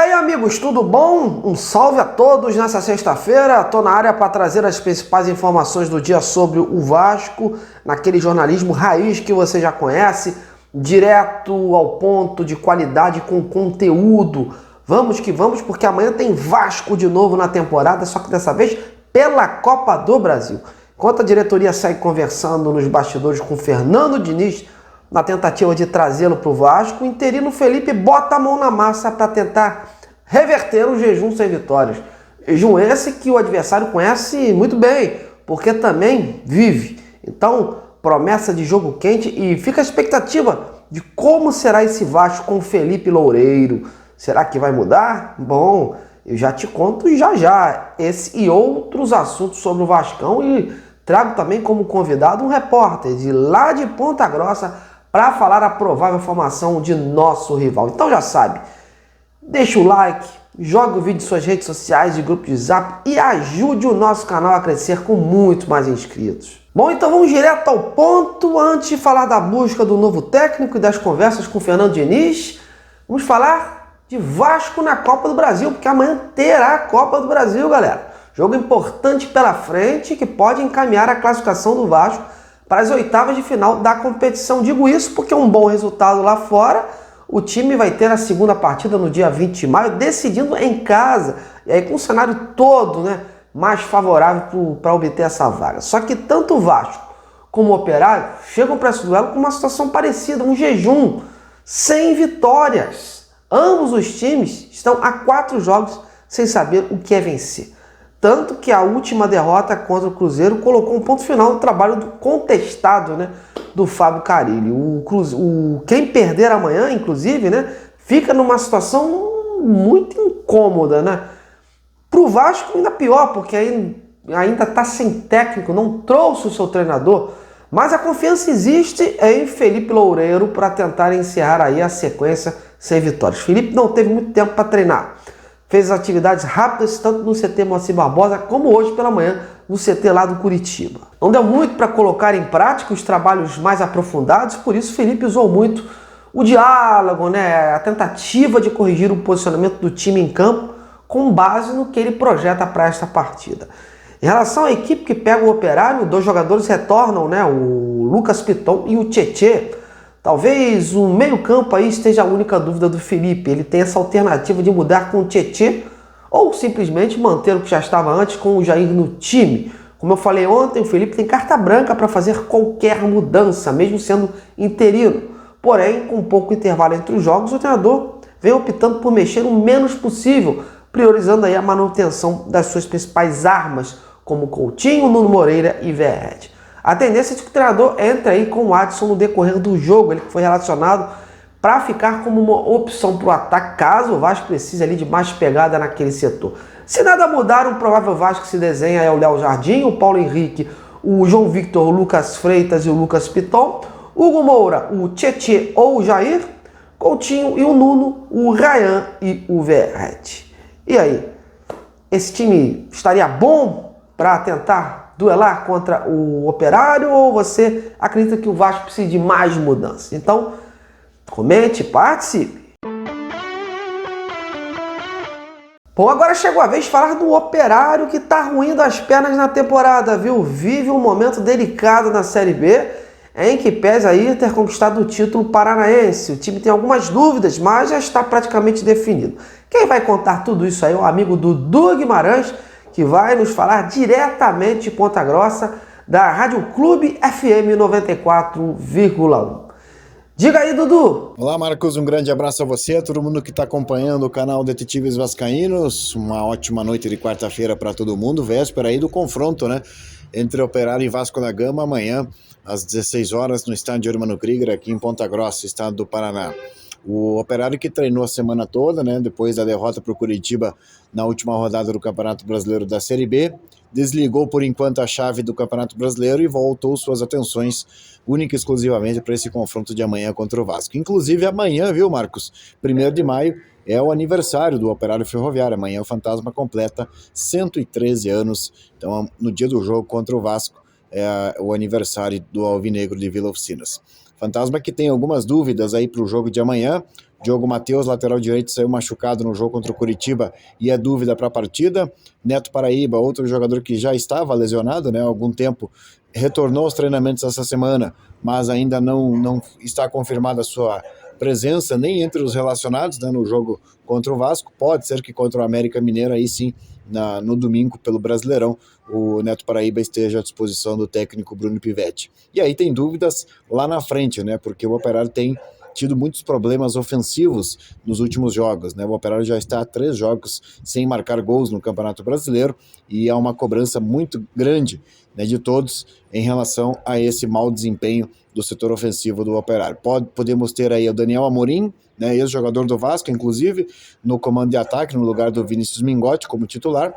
E aí, amigos, tudo bom? Um salve a todos nessa sexta-feira. Tô na área para trazer as principais informações do dia sobre o Vasco, naquele jornalismo raiz que você já conhece, direto ao ponto, de qualidade, com conteúdo. Vamos que vamos, porque amanhã tem Vasco de novo na temporada, só que dessa vez pela Copa do Brasil. Enquanto a diretoria segue conversando nos bastidores com Fernando Diniz, na tentativa de trazê-lo para o Vasco, o interino Felipe bota a mão na massa para tentar reverter o jejum sem vitórias. Jejum esse que o adversário conhece muito bem, porque também vive. Então, promessa de jogo quente e fica a expectativa de como será esse Vasco com o Felipe Loureiro. Será que vai mudar? Bom, eu já te conto já esse e outros assuntos sobre o Vascão e trago também como convidado um repórter de lá de Ponta Grossa para falar a provável formação de nosso rival. Então já sabe, deixa o like, joga o vídeo em suas redes sociais e grupo de zap e ajude o nosso canal a crescer com muito mais inscritos. Bom, então vamos direto ao ponto. Antes de falar da busca do novo técnico e das conversas com o Fernando Diniz, vamos falar de Vasco na Copa do Brasil, porque amanhã terá a Copa do Brasil, galera. Jogo importante pela frente que pode encaminhar a classificação do Vasco para as oitavas de final da competição. Digo isso porque um bom resultado lá fora, o time vai ter a segunda partida no dia 20 de maio, decidindo em casa, e aí com o cenário todo, mais favorável para obter essa vaga. Só que tanto o Vasco como o Operário chegam para esse duelo com uma situação parecida, um jejum, sem vitórias. Ambos os times estão a 4 jogos sem saber o que é vencer. Tanto que a última derrota contra o Cruzeiro colocou um ponto final no trabalho contestado, do Fábio Carille. Quem perder amanhã, inclusive, fica numa situação muito incômoda. Para o Vasco ainda pior, porque ainda está sem técnico, não trouxe o seu treinador. Mas a confiança existe em Felipe Loureiro para tentar encerrar aí a sequência sem vitórias. Felipe não teve muito tempo para treinar. Fez atividades rápidas tanto no CT Moacir Barbosa como hoje pela manhã no CT lá do Curitiba. Não deu muito para colocar em prática os trabalhos mais aprofundados, por isso Felipe usou muito o diálogo, a tentativa de corrigir o posicionamento do time em campo com base no que ele projeta para esta partida. Em relação à equipe que pega o Operário, 2 jogadores retornam, o Lucas Piton e o Tietê. Talvez o meio-campo aí esteja a única dúvida do Felipe. Ele tem essa alternativa de mudar com o Tietê ou simplesmente manter o que já estava antes com o Jair no time. Como eu falei ontem, o Felipe tem carta branca para fazer qualquer mudança, mesmo sendo interino. Porém, com pouco intervalo entre os jogos, o treinador vem optando por mexer o menos possível, priorizando aí a manutenção das suas principais armas, como Coutinho, Nuno Moreira e Verratti. A tendência é de que o treinador entre aí com o Adson no decorrer do jogo, ele que foi relacionado para ficar como uma opção para o ataque, caso o Vasco precise ali de mais pegada naquele setor. Se nada mudar, um provável Vasco que se desenha é o Léo Jardim, o Paulo Henrique, o João Victor, o Lucas Freitas e o Lucas Piton, Hugo Moura, o Tietê ou o Jair, Coutinho e o Nuno, o Ryan e o Verratti. E aí, esse time estaria bom para tentar duelar contra o Operário ou você acredita que o Vasco precisa de mais mudanças? Então, comente, participe. Bom, agora chegou a vez de falar do Operário que está ruim das pernas na temporada, viu? Vive um momento delicado na Série B, em que pese aí ter conquistado o título paranaense. O time tem algumas dúvidas, mas já está praticamente definido. Quem vai contar tudo isso aí é o amigo Dudu Guimarães, que vai nos falar diretamente de Ponta Grossa, da Rádio Clube FM 94,1. Diga aí, Dudu! Olá, Marcos, um grande abraço a você, a todo mundo que está acompanhando o canal Detetives Vascaínos. Uma ótima noite de quarta-feira para todo mundo, véspera aí do confronto, entre Operário e Vasco da Gama, amanhã, às 16 horas, no estádio Hermano Krieger, aqui em Ponta Grossa, estado do Paraná. O Operário que treinou a semana toda, depois da derrota para o Curitiba na última rodada do Campeonato Brasileiro da Série B, desligou por enquanto a chave do Campeonato Brasileiro e voltou suas atenções única e exclusivamente para esse confronto de amanhã contra o Vasco. Inclusive amanhã, viu, Marcos? 1º de maio é o aniversário do Operário Ferroviário. Amanhã o Fantasma completa 113 anos. Então, no dia do jogo contra o Vasco, é o aniversário do Alvinegro de Vila Oficinas. Fantasma que tem algumas dúvidas aí para o jogo de amanhã. Diogo Matheus, lateral direito, saiu machucado no jogo contra o Curitiba e é dúvida para a partida. Neto Paraíba, outro jogador que já estava lesionado, né, há algum tempo, retornou aos treinamentos essa semana, mas ainda não está confirmada a sua presença nem entre os relacionados, né, no jogo contra o Vasco. Pode ser que contra o América Mineiro, aí sim, no domingo pelo Brasileirão, o Neto Paraíba esteja à disposição do técnico Bruno Pivetti. E aí tem dúvidas lá na frente, né, porque o Operário tem tido muitos problemas ofensivos nos últimos jogos, né? O Operário já está há 3 jogos sem marcar gols no Campeonato Brasileiro e há uma cobrança muito grande, né, de todos em relação a esse mau desempenho do setor ofensivo do Operário. Podemos ter aí o Daniel Amorim, né, ex-jogador do Vasco, inclusive, no comando de ataque, no lugar do Vinícius Mingotti como titular,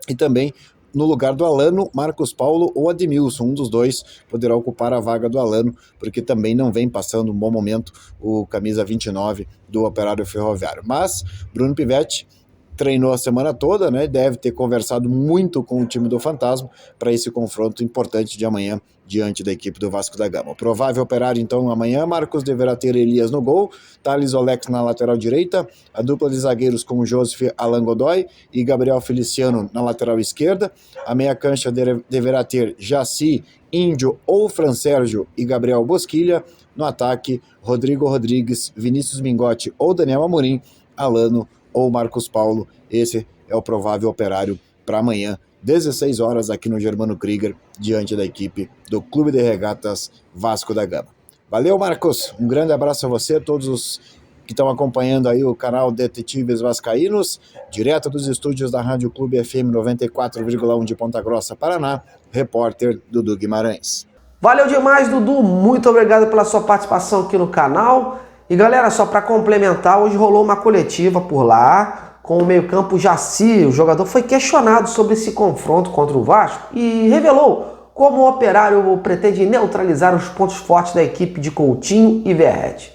e também no lugar do Alano, Marcos Paulo ou Admilson. Um dos dois poderá ocupar a vaga do Alano, porque também não vem passando um bom momento o camisa 29 do Operário Ferroviário. Mas Bruno Pivetti treinou a semana toda, né? Deve ter conversado muito com o time do Fantasma para esse confronto importante de amanhã diante da equipe do Vasco da Gama. O provável Operário, então, amanhã, Marcos deverá ter Elias no gol, Thales Olex na lateral direita, a dupla de zagueiros com Joseph Alan Godoy e Gabriel Feliciano na lateral esquerda, a meia cancha deverá ter Jaci, Índio ou Fran Sérgio e Gabriel Bosquilha, no ataque, Rodrigo Rodrigues, Vinícius Mingotti ou Daniel Amorim, Alano ou Marcos Paulo. Esse é o provável Operário para amanhã, 16 horas, aqui no Germano Krieger, diante da equipe do Clube de Regatas Vasco da Gama. Valeu, Marcos, um grande abraço a você, a todos os que estão acompanhando aí o canal Detetives Vascaínos, direto dos estúdios da Rádio Clube FM 94,1 de Ponta Grossa, Paraná, repórter Dudu Guimarães. Valeu demais, Dudu, muito obrigado pela sua participação aqui no canal. E galera, só para complementar, hoje rolou uma coletiva por lá, com o meio-campo Jaci. O jogador foi questionado sobre esse confronto contra o Vasco e revelou como o Operário pretende neutralizar os pontos fortes da equipe de Coutinho e Verratti.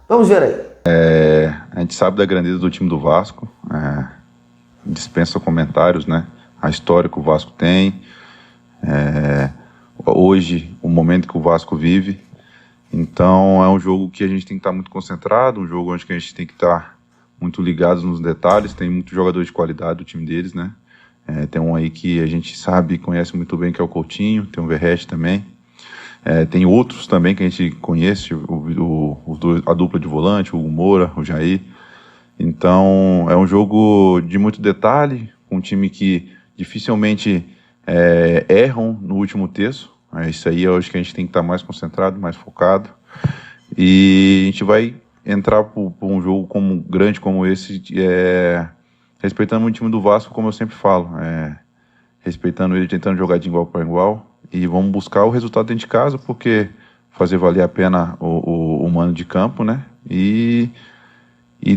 Vamos ver aí. A gente sabe da grandeza do time do Vasco, dispensa comentários, né? A história que o Vasco tem, hoje, o momento que o Vasco vive. Então é um jogo que a gente tem que estar muito concentrado, um jogo onde a gente tem que estar muito ligado nos detalhes. Tem muito jogador de qualidade do time deles, né? Tem um aí que a gente sabe e conhece muito bem, que é o Coutinho, tem o Verratti também. Tem outros também que a gente conhece, a dupla de volante, o Hugo Moura, o Jair. Então é um jogo de muito detalhe, com um time que dificilmente erram no último terço. Isso aí eu acho que a gente tem que estar mais concentrado, mais focado. E a gente vai entrar por um jogo grande como esse, respeitando o time do Vasco, como eu sempre falo. Respeitando ele, tentando jogar de igual para igual. E vamos buscar o resultado dentro de casa, porque fazer valer a pena o mano de campo, né? E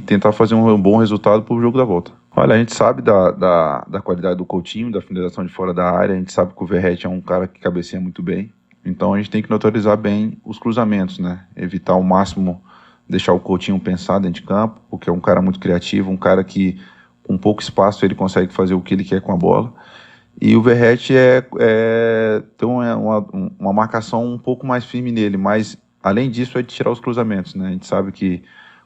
tentar fazer um bom resultado para o jogo da volta. Olha, a gente sabe da qualidade do Coutinho, da finalização de fora da área. A gente sabe que o Verratti é um cara que cabeceia muito bem. Então a gente tem que neutralizar bem os cruzamentos, né? Evitar ao máximo deixar o Coutinho pensar dentro de campo, porque é um cara muito criativo, um cara que com pouco espaço ele consegue fazer o que ele quer com a bola. E o Verratti tem uma marcação um pouco mais firme nele, mas além disso é de tirar os cruzamentos, né? A gente sabe que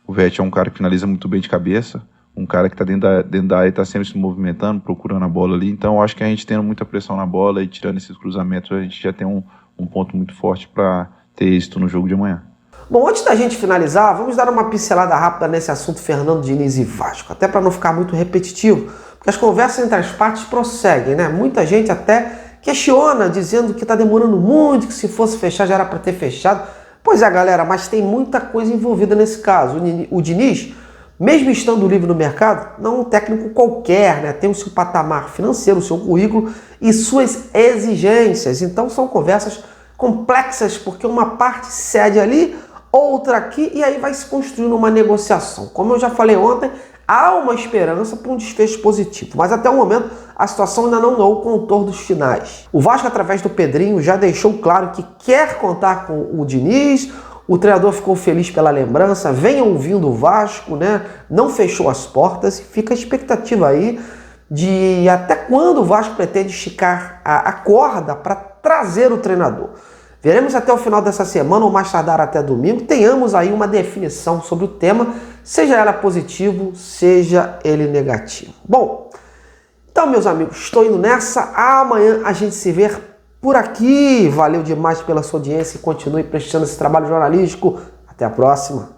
o Verratti é um cara que finaliza muito bem de cabeça, um cara que está dentro da área e está sempre se movimentando, procurando a bola ali. Então eu acho que a gente tendo muita pressão na bola e tirando esses cruzamentos, a gente já tem um ponto muito forte para ter êxito no jogo de amanhã. Bom, antes da gente finalizar, vamos dar uma pincelada rápida nesse assunto Fernando Diniz e Vasco, até para não ficar muito repetitivo, porque as conversas entre as partes prosseguem, né? Muita gente até questiona, dizendo que está demorando muito, que se fosse fechar já era para ter fechado. Pois é, galera, mas tem muita coisa envolvida nesse caso. O Diniz, mesmo estando livre no mercado, não é um técnico qualquer, né? Tem o seu patamar financeiro, o seu currículo e suas exigências. Então são conversas complexas, porque uma parte cede ali, outra aqui, e aí vai se construindo uma negociação. Como eu já falei ontem, há uma esperança para um desfecho positivo, mas até o momento a situação ainda não deu o contorno dos finais. O Vasco, através do Pedrinho, já deixou claro que quer contar com o Diniz. O treinador ficou feliz pela lembrança, vem ouvindo o Vasco, né? Não fechou as portas, e fica a expectativa aí de até quando o Vasco pretende esticar a corda para trazer o treinador. Veremos até o final dessa semana, ou mais tardar até domingo, tenhamos aí uma definição sobre o tema, seja ela positivo, seja ele negativo. Bom, então, meus amigos, estou indo nessa. Amanhã a gente se vê por aqui. Valeu demais pela sua audiência e continue prestando esse trabalho jornalístico. Até a próxima.